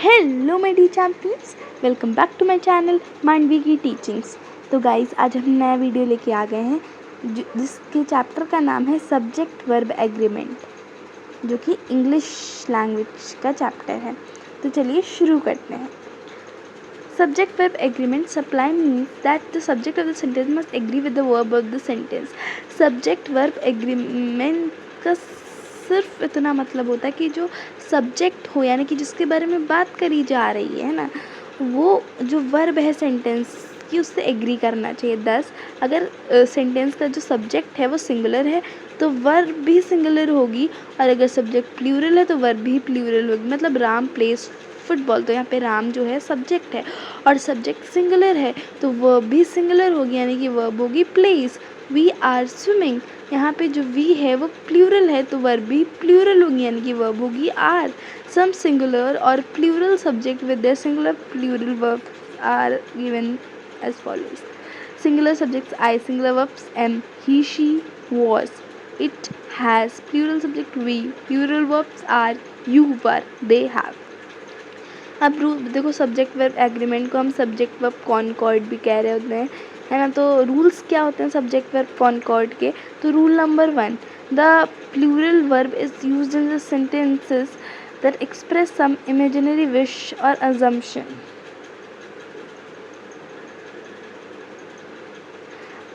Hello my dear champions, welcome back to my channel Mandvi की teachings. तो guys, आज हम नया वीडियो लेके आ गए हैं जिसके चैप्टर का नाम है सब्जेक्ट वर्ब एग्रीमेंट, जो कि इंग्लिश लैंग्वेज का चैप्टर है। तो चलिए शुरू करते हैं। Subject verb agreement simply means that the subject of the sentence must agree with the verb of the sentence. Subject verb agreement का सिर्फ इतना मतलब होता है कि जो सब्जेक्ट हो, यानी कि जिसके बारे में बात करी जा रही है ना, वो जो वर्ब है सेंटेंस की, उससे एग्री करना चाहिए। दस, अगर सेंटेंस का जो सब्जेक्ट है वो सिंगुलर है तो वर्ब भी सिंगुलर होगी, और अगर सब्जेक्ट प्लूरल है तो वर्ब भी प्लूरल होगी। मतलब राम प्लेस फुटबॉल, तो यहाँ पे राम जो है सब्जेक्ट है और सब्जेक्ट सिंगुलर है तो वर्ब भी सिंगुलर होगी, यानी कि वर्ब होगी प्लेस। वी आर स्विमिंग, यहाँ पे जो वी है वो प्लूरल है तो वर्ब भी प्लूरल होगी, यानी कि वर्ब होगी आर। सम सिंगुलर और plural subject with their singular plural verb are given as follows. Singular subjects I, singular verbs am, he, she, was, it, has, plural subject we, plural verbs are, you, were, they, have। अब देखो, subject verb agreement को हम subject verb concord भी कह रहे होते हैं, है ना। तो रूल्स क्या होते हैं सब्जेक्ट वर्ब कॉनकॉर्ड के? तो rule number 1, the plural verb is used in the sentences that express some imaginary wish और अजम्पशन।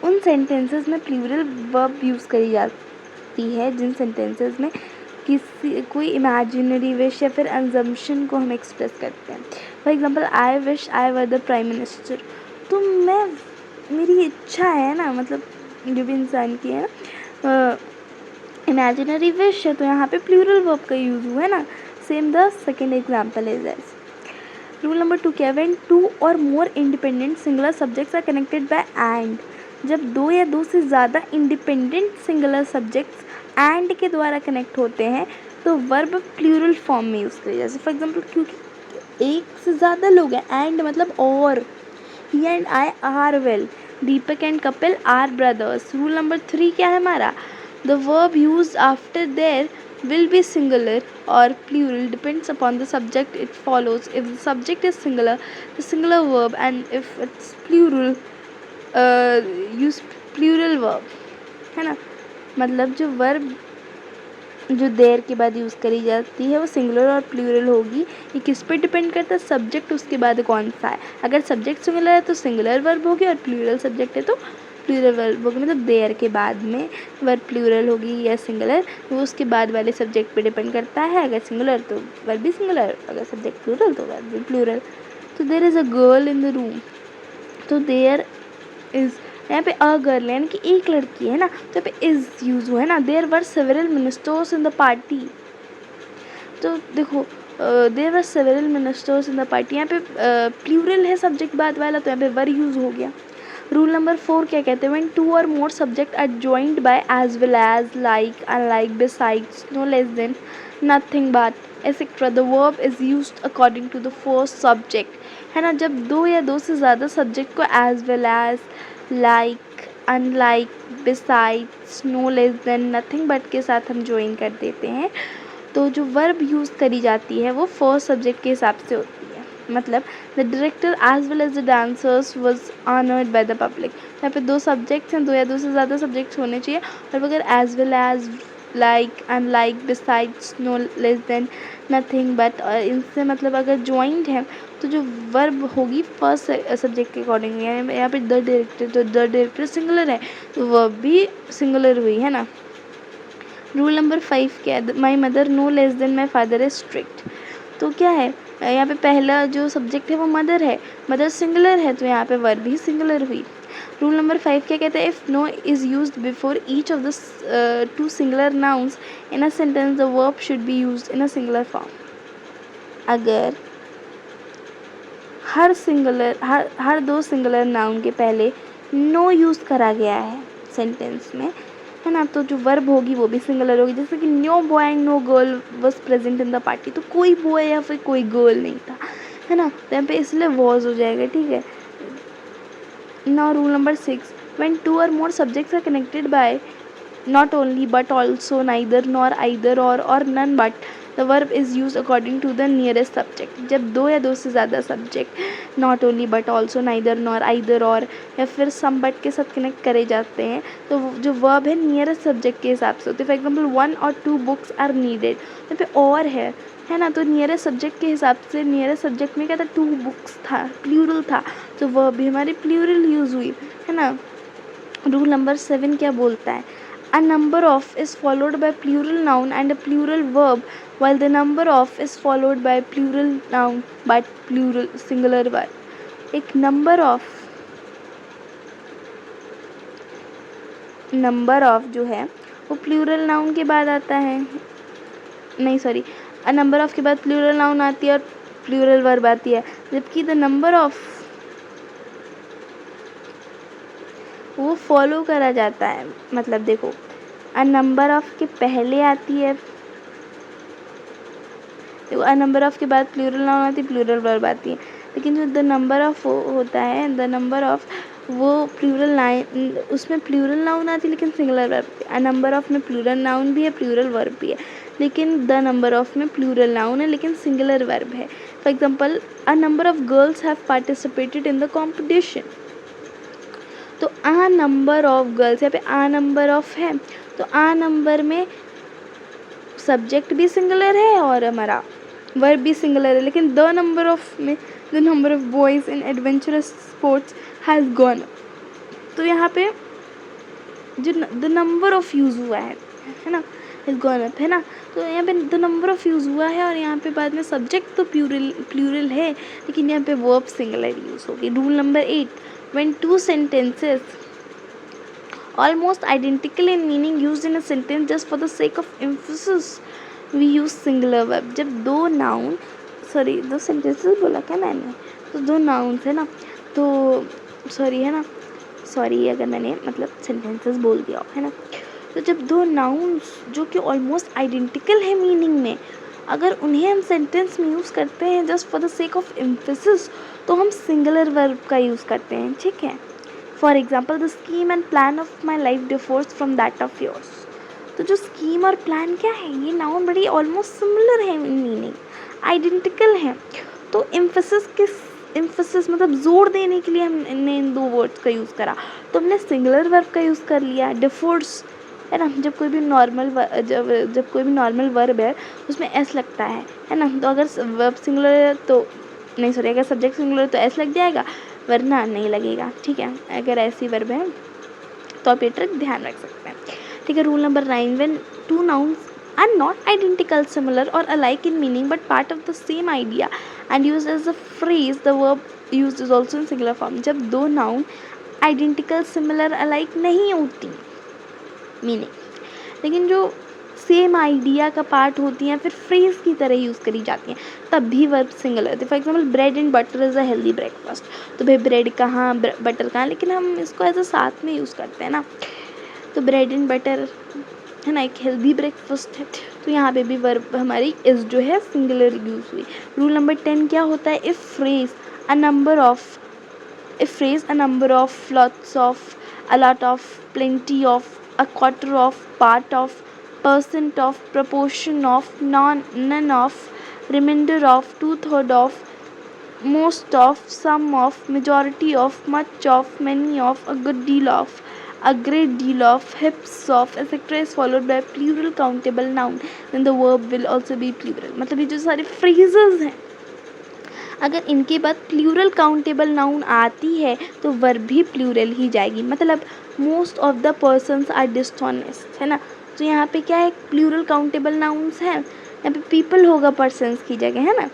उन सेंटेंसेस में प्लूरल वर्ब यूज़ करी जाती है जिन सेंटेंसेस में कोई इमेजिनरी विश या फिर अजम्पशन को हम एक्सप्रेस करते हैं। For example, I wish I were the prime minister. तो मेरी इच्छा है ना, मतलब जो भी इंसान की है ना, इमेजिनरी विश है, तो यहाँ पे प्लूरल वर्ब का यूज़ हुआ है ना। Same the second example is as. Rule number 2 क्या है? व्हेन टू और more independent singular subjects are connected by and. जब दो या दो से ज़्यादा इंडिपेंडेंट सिंगुलर सब्जेक्ट्स एंड के द्वारा कनेक्ट होते हैं तो वर्ब प्लूरल फॉर्म में यूज़ करें। जैसे फॉर एग्जांपल, क्योंकि एक से ज़्यादा लोग हैं, एंड मतलब और। He and I are well, Deepak and Kapil are brothers. Rule number 3 क्या है हमारा? The verb use after there will be singular or plural depends upon the subject it follows. If the subject is singular, the singular verb, and if it's plural, use plural verb, है ना। मतलब जो verb जो देर के बाद use करी जाती है वो सिंगुलर और प्लूरल होगी। ये किस पे डिपेंड करता है? सब्जेक्ट उसके बाद कौन सा है। अगर सब्जेक्ट सिंगुलर है तो सिंगुलर वर्ब होगी, और प्लूरल सब्जेक्ट है तो प्लूरल वर्ब होगी। मतलब देयर के बाद में वर्ब प्लूरल होगी या सिंगुलर, वो उसके बाद वाले सब्जेक्ट पे डिपेंड करता है। अगर सिंगुलर तो वर्ब भी सिंगुलर, अगर सब्जेक्ट प्लूरल तो वर्ब भी प्लूरल। तो there is a girl in the room, तो देयर इज़, यहाँ पे अ गर्ल है यानी कि एक लड़की है ना, तो यहाँ पे इज़ यूज़ हुआ है ना। There were several ministers in the party, तो देखो there were several ministers in the party, यहाँ पे प्लूरल है सब्जेक्ट बाद वाला, तो यहाँ पे वर यूज़ हो गया। रूल नंबर 4 क्या कहते हैं? व्हेन टू और more subject are joined by as well as, like, unlike, besides, no less than, nothing but, etcetera, the verb is used according to the first subject, है ना। जब दो या दो से ज़्यादा सब्जेक्ट को as well as, like, unlike, besides, no less than, nothing but के साथ हम ज्वाइन कर देते हैं तो जो वर्ब यूज़ करी जाती है वो फर्स्ट सब्जेक्ट के हिसाब से होती है। मतलब the director as well as the dancers was honoured by the public. यहाँ पे दो सब्जेक्ट्स हैं, दो या दो से ज़्यादा सब्जेक्ट्स होने चाहिए, और अगर as well as, like, unlike, besides, no less than, nothing but, और इनसे मतलब अगर ज्वाइंट है तो जो वर्ब होगी फर्स्ट सब्जेक्ट के अकॉर्डिंग। यानी यहाँ पे द डायरेक्टर, तो द डायरेक्टर सिंगुलर है तो वर्ब भी सिंगुलर हुई, है ना। रूल नंबर 5 क्या है? My mother no less than my father is strict. तो क्या है यहाँ पे? पहला जो सब्जेक्ट है वो मदर है, मदर सिंगुलर है तो यहाँ पे वर्ब भी सिंगुलर हुई। रूल नंबर 5 क्या कहते हैं? If no is used before each of the two singular nouns in a sentence the verb should be used in a singular form. अगर हर दो सिंगुलर नाउन के पहले नो यूज़ करा गया है सेंटेंस में, है ना, तो जो वर्ब होगी वो भी सिंगुलर होगी। जैसे कि no boy and no girl was present in the party, तो कोई बॉय या फिर कोई गर्ल नहीं था, है ना, तो यहाँ पे इसलिए वॉज हो जाएगा, ठीक है। Now rule number 6, when two और more subjects are connected by not only but also, neither, nor, either, और none but, the verb is use according to the nearest subject. जब दो या दो से ज़्यादा subject not only but also, neither nor, either और या फिर सम बट के साथ कनेक्ट करे जाते हैं तो जो वर्ब है नियरेस्ट सब्जेक्ट के हिसाब से होते हैं। फॉर एग्जाम्पल 1 और 2 बुक्स आर नीडेड, यहाँ पे और है ना, तो नियरेस्ट सब्जेक्ट के हिसाब से नियरेस्ट सब्जेक्ट में क्या था, 2 बुक्स था, प्लूरल था, तो वर्ब भी हमारी प्लूरल यूज़ हुई, है ना। रूल नंबर 7 क्या बोलता है, a number of is followed by plural noun and a plural verb while the number of is followed by plural noun but plural singular verb। एक नंबर ऑफ जो है वो प्लूरल नाउन के बाद आता है, नहीं सॉरी, अ नंबर ऑफ के बाद प्लूरल नाउन आती है और प्लूरल वर्ब आती है, जबकि द नंबर ऑफ वो फॉलो करा जाता है। मतलब देखो, अ नंबर ऑफ के पहले आती है, देखो अ नंबर ऑफ के बाद प्लूरल नाउन आती है, प्लूरल वर्ब आती है, लेकिन जो द नंबर ऑफ होता है, द नंबर ऑफ वो प्लूरल नाउन, उसमें प्लूरल नाउन आती है लेकिन singular verb. A number of में प्लूरल नाउन भी है, प्लूरल वर्ब भी है, लेकिन द नंबर ऑफ में प्लूरल नाउन है लेकिन सिंगुलर वर्ब है। For example, a number of girls have participated in the competition, तो आ नंबर ऑफ गर्ल्स, यहाँ पे आ नंबर ऑफ है, तो आ नंबर में सब्जेक्ट भी सिंगुलर है और हमारा वर्ब भी सिंगुलर है, लेकिन द नंबर ऑफ में the number of boys in adventurous sports has gone, तो यहाँ पे जो द नंबर ऑफ यूज़ हुआ है ना, हैज़ गॉन अप, है ना, तो यहाँ पे द नंबर ऑफ यूज़ हुआ है और यहाँ पे बाद में सब्जेक्ट तो प्लूरल है लेकिन यहाँ पे वर्ब सिंगुलर यूज़ होगी। Rule number 8, when two sentences almost identical in meaning used in a sentence just for the sake of emphasis we use singular verb। जब दो sentences बोला क्या मैंने, तो दो nouns है ना, तो सॉरी अगर मैंने मतलब sentences बोल दिया हो, है ना, तो जब दो nouns जो कि ऑलमोस्ट आइडेंटिकल है मीनिंग में, अगर उन्हें हम सेंटेंस में यूज़ करते हैं just for the sake of emphasis, तो हम सिंगुलर वर्ब का यूज़ करते हैं, ठीक है। For example, the scheme and plan of my life differs from that of yours, तो जो स्कीम और प्लान क्या है, ये नाउन बड़ी ऑलमोस्ट सिमिलर है इन मीनिंग, आइडेंटिकल है, तो एम्फेसिस मतलब जोर देने के लिए हमने इन दो वर्ड्स का यूज़ करा, तो हमने सिंगुलर वर्ब का यूज़ कर लिया, डिफोर्स, है ना। जब कोई भी नॉर्मल वर्ब है उसमें एस लगता है ना, तो अगर वर्ब सिंगुलर है तो नहीं सॉरी अगर सब्जेक्ट सिंगुलर है तो एस लग जाएगा, वरना नहीं लगेगा, ठीक है। अगर ऐसी वर्ब है तो आप ये ट्रिक ध्यान रख सकते हैं, ठीक है। Rule number 9, when two nouns are not identical, similar और alike in meaning but part of the same idea and use as a phrase, the verb used is also in singular form. जब दो noun identical, similar, alike नहीं होती meaning, लेकिन जो same idea का part होती हैं, फिर फ्रेज की तरह यूज़ करी जाती हैं, तब भी वर्ब सिंगुलर होती है। For example, bread and butter is a healthy breakfast, तो भाई ब्रेड कहाँ बटर कहाँ, लेकिन हम इसको एज अ साथ में यूज़ करते हैं ना, तो ब्रेड एंड बटर है ना, एक हेल्दी ब्रेकफास्ट है, तो यहाँ पे भी वर्ब हमारी इज़ जो है सिंगुलर यूज़ हुई। रूल नंबर 10 क्या होता है, if phrase a number of lots of, a lot of, plenty of, a quarter of, part of, percent of, proportion of, none of, remainder of, 2/3 of, most of, some of, majority of, much of, many of, a good deal of, a great deal of, heaps of, etc. is followed by plural countable noun, then the verb will also be plural। मतलब ये जो सारे phrases हैं, अगर इनके बाद plural countable noun आती है तो वर्ब भी प्लूरल ही जाएगी। मतलब most of the persons are dishonest, है ना, तो यहाँ पे क्या है, प्लूरल काउंटेबल नाउन्स हैं, यहाँ पे पीपल होगा पर्सन्स की जगह, है ना,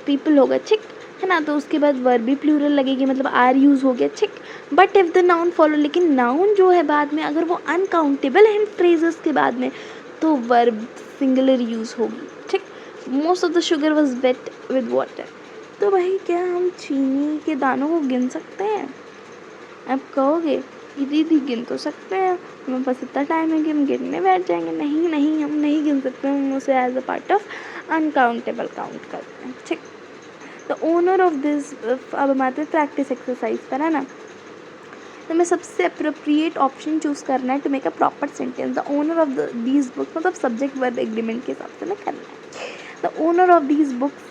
पीपल होगा, ठीक है ना, तो उसके बाद वर्ब भी प्लूरल लगेगी, मतलब आर यूज़ हो गया, ठीक। But if the noun follow, लेकिन नाउन जो है बाद में अगर वो अनकाउंटेबल है फ्रेजेस के बाद में, तो वर्ब सिंगुलर यूज़ होगी, ठीक। Most of the sugar was wet with water, तो भाई क्या हम चीनी के दानों को गिन सकते हैं? आप कहोगे दीदी गिन तो सकते हैं, हमारे पास इतना टाइम है कि हम गिनने बैठ जाएंगे। नहीं, हम नहीं गिन सकते, हम उसे as a part of uncountable count करते हैं, ठीक। द ओनर ऑफ दिस, अब हम आते हैं प्रैक्टिस एक्सरसाइज पर, है ना। तो मैं सबसे अप्रोप्रिएट ऑप्शन चूज़ करना है to make a proper sentence. The owner of these books, मतलब सब्जेक्ट वर्ब एग्रीमेंट के हिसाब से मैं करना है। The owner of these books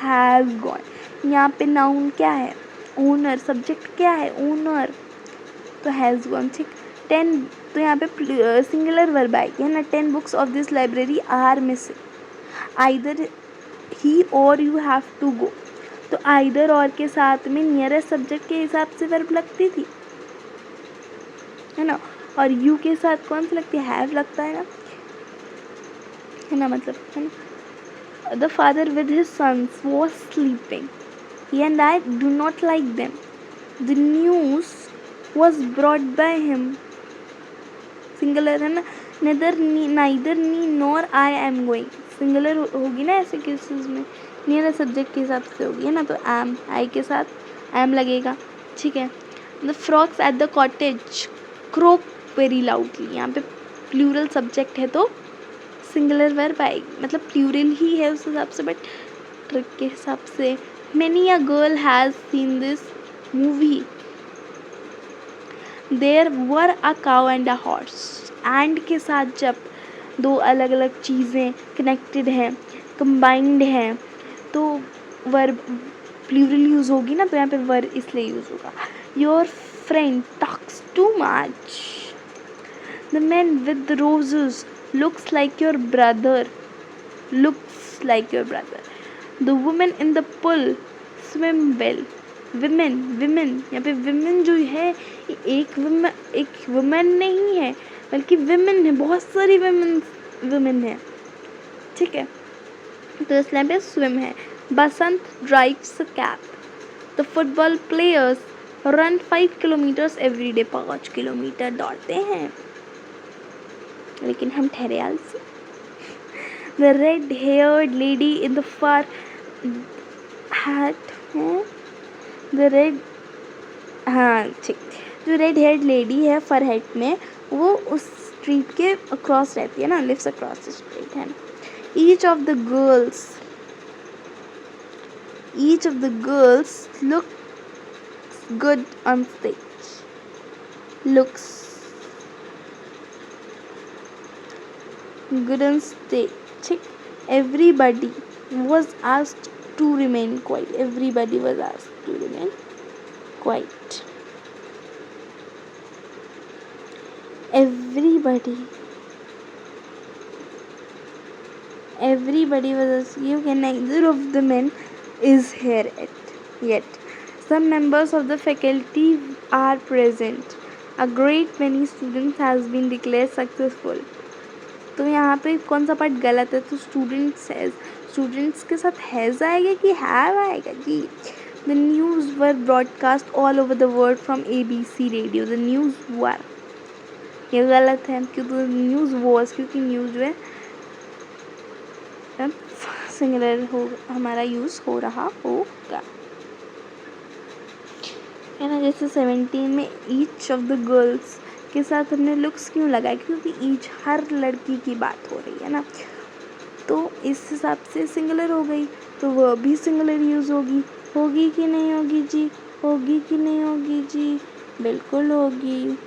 has gone. यहाँ पे नाउन क्या है? ओनर। सब्जेक्ट क्या है? ओनर। तो हैज़ गॉन, ठीक। 10, तो यहाँ पे सिंगुलर वर्ब आएगी, है ना। 10 books of this library are missing. Either ही or you have to go. तो आइदर और के साथ में नियरेस्ट सब्जेक्ट के हिसाब से वर्ब लगती थी, है ना। और यू के साथ कौन सी लगती है? हैव लगता है ना, मतलब, है ना। The father with his sons was sleeping, he and I do not like them. The news was brought by him. Singular है ना। Neither he nor I am going. Singular होगी ना ऐसे केसेस में, नियर सब्जेक्ट के हिसाब से होगी, है ना। तो एम, आई के साथ एम लगेगा, ठीक है। The frogs at the cottage croak very loudly. यहाँ पे प्लूरल सब्जेक्ट है तो सिंगुलर वर्ब आएगी, मतलब प्लूरल ही है उस हिसाब से, बट ट्रिक के हिसाब से। Many a girl has seen this movie. There were a cow and a horse. And के साथ जब दो अलग अलग चीज़ें कनेक्टेड हैं, कंबाइंड हैं, तो वर्ब प्लूरल यूज़ होगी ना, तो यहाँ पे वर्ब इसलिए यूज़ होगा। Your friend talks too much. The man with roses looks like your brother. Looks like your brother. The women in the pool swim well. Women, यहाँ पे विमेन जो है एक वुमेन नहीं है, बल्कि विमेन है, बहुत सारी विमेन है, ठीक है। तो इसलिए पे स्विम है। Basant drives a cab. The football players run 5 kilometres every day. 5 kilometre दौड़ते हैं, लेकिन हम ठहरे आलसी। The red haired lady in the fur hat है। द रेड, हाँ ठीक, जो रेड हेयर्ड लेडी है फर हेट में, वो उस स्ट्रीट के अक्रॉस रहती है ना, लिव्स अक्रॉस द स्ट्रीट, है ना। Each of the girls look good on stage. Looks good on stage, ठीक। Everybody was asked to remain quiet. Everybody was asked to remain quiet. Everybody was asking, okay, neither of the men is here yet. Some members of the faculty are present. A great many students has been declared successful. तो यहाँ पे कौन सा part गलत है? तो students के साथ हैज़ आएगा कि हैव आएगा जी। The news were broadcast all over the world from ABC radio. The news were, ये गलत है, क्योंकि न्यूज़ वॉज, क्योंकि न्यूज़ जो है सिंगुलर हो, हमारा यूज़ हो रहा होगा, है ना। जैसे 17 में ईच ऑफ द गर्ल्स के साथ हमने लुक्स क्यों लगाया? क्योंकि ईच हर लड़की की बात हो रही है ना, तो इस हिसाब से सिंगुलर हो गई, तो वह भी सिंगुलर यूज़ होगी कि नहीं होगी जी? होगी कि नहीं होगी जी? बिल्कुल होगी।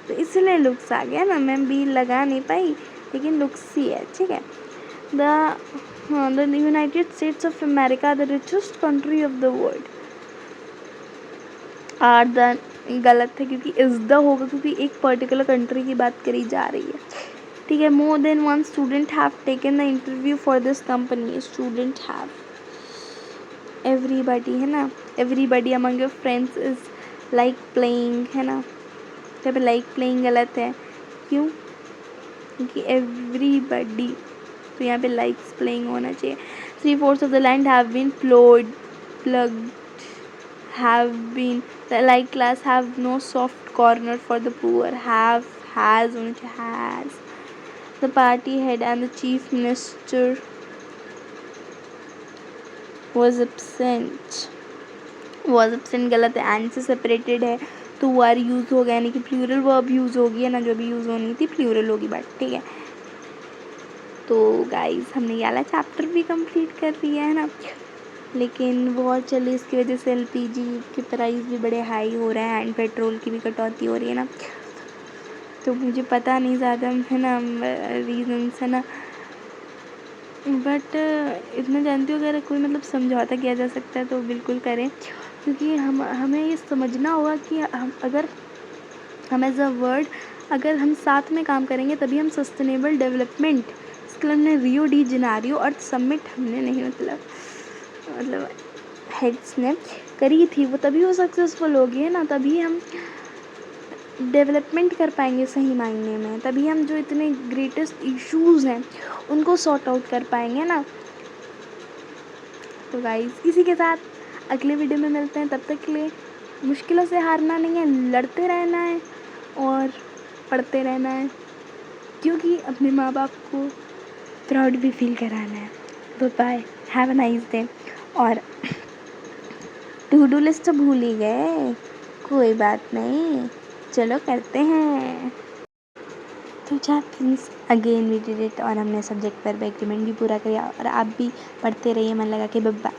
तो इसलिए लुक्स आ गया ना, मैं भी लगा नहीं पाई, लेकिन लुक्स ही है, ठीक है। The United States of America the richest country of the world are the, गलत है क्योंकि इज़ द होगा, क्योंकि एक पर्टिकुलर कंट्री की बात करी जा रही है, ठीक है। More than one student have taken the interview for this company. Student have, everybody, है ना। Everybody among your friends is like playing, है ना। जब लाइक प्लेइंग गलत है, क्यों? क्योंकि एवरीबडी, तो यहाँ पे लाइक्स प्लेइंग होना चाहिए। 3/4 of the land have been ploughed, have been, the like class have no soft corner for the poor. Have, has, has. The party head and the chief minister was absent. गलत है, and से separated है, तो were use हो गया, यानी कि plural verb use होगी, है ना। जो भी यूज़ होनी थी प्लूरल होगी, बट ठीक है। तो गाइस, हमने ये वाला चैप्टर भी कंप्लीट कर लिया है ना। लेकिन वॉर चल रही, इसकी वजह से एलपीजी के प्राइस भी बड़े हाई हो रहे हैं एंड पेट्रोल की भी कटौती हो रही है ना। तो मुझे पता नहीं ज़्यादा है ना रीज़न्स है ना, बट इतना जानती हूँ अगर कोई मतलब समझौता किया जा सकता है तो बिल्कुल करें, क्योंकि हमें ये समझना होगा कि हम एज अ वर्ल्ड अगर हम साथ में काम करेंगे तभी हम सस्टेनेबल डेवलपमेंट, इसके लिए हमने रियो डी जेनेरियो अर्थ समिट हमने नहीं मतलब हेड्स ने करी थी, वो तभी वो सक्सेसफुल होगी है ना, तभी हम डेवलपमेंट कर पाएंगे सही मायने में, तभी हम जो इतने ग्रेटेस्ट इश्यूज़ हैं उनको सॉर्ट आउट कर पाएंगे ना। तो गाइस इसी के साथ अगले वीडियो में मिलते हैं, तब तक के लिए मुश्किलों से हारना नहीं है, लड़ते रहना है और पढ़ते रहना है, क्योंकि अपने माँ बाप को प्राउड भी फील कराना है। Bye, have a nice day. और टू डू लिस्ट तो भूल ही गए, कोई बात नहीं, चलो करते हैं। तो means again we did it, और हमने सब्जेक्ट पर एग्रीमेंट भी पूरा किया, और आप भी पढ़ते रहिए मन लगा के। बाय।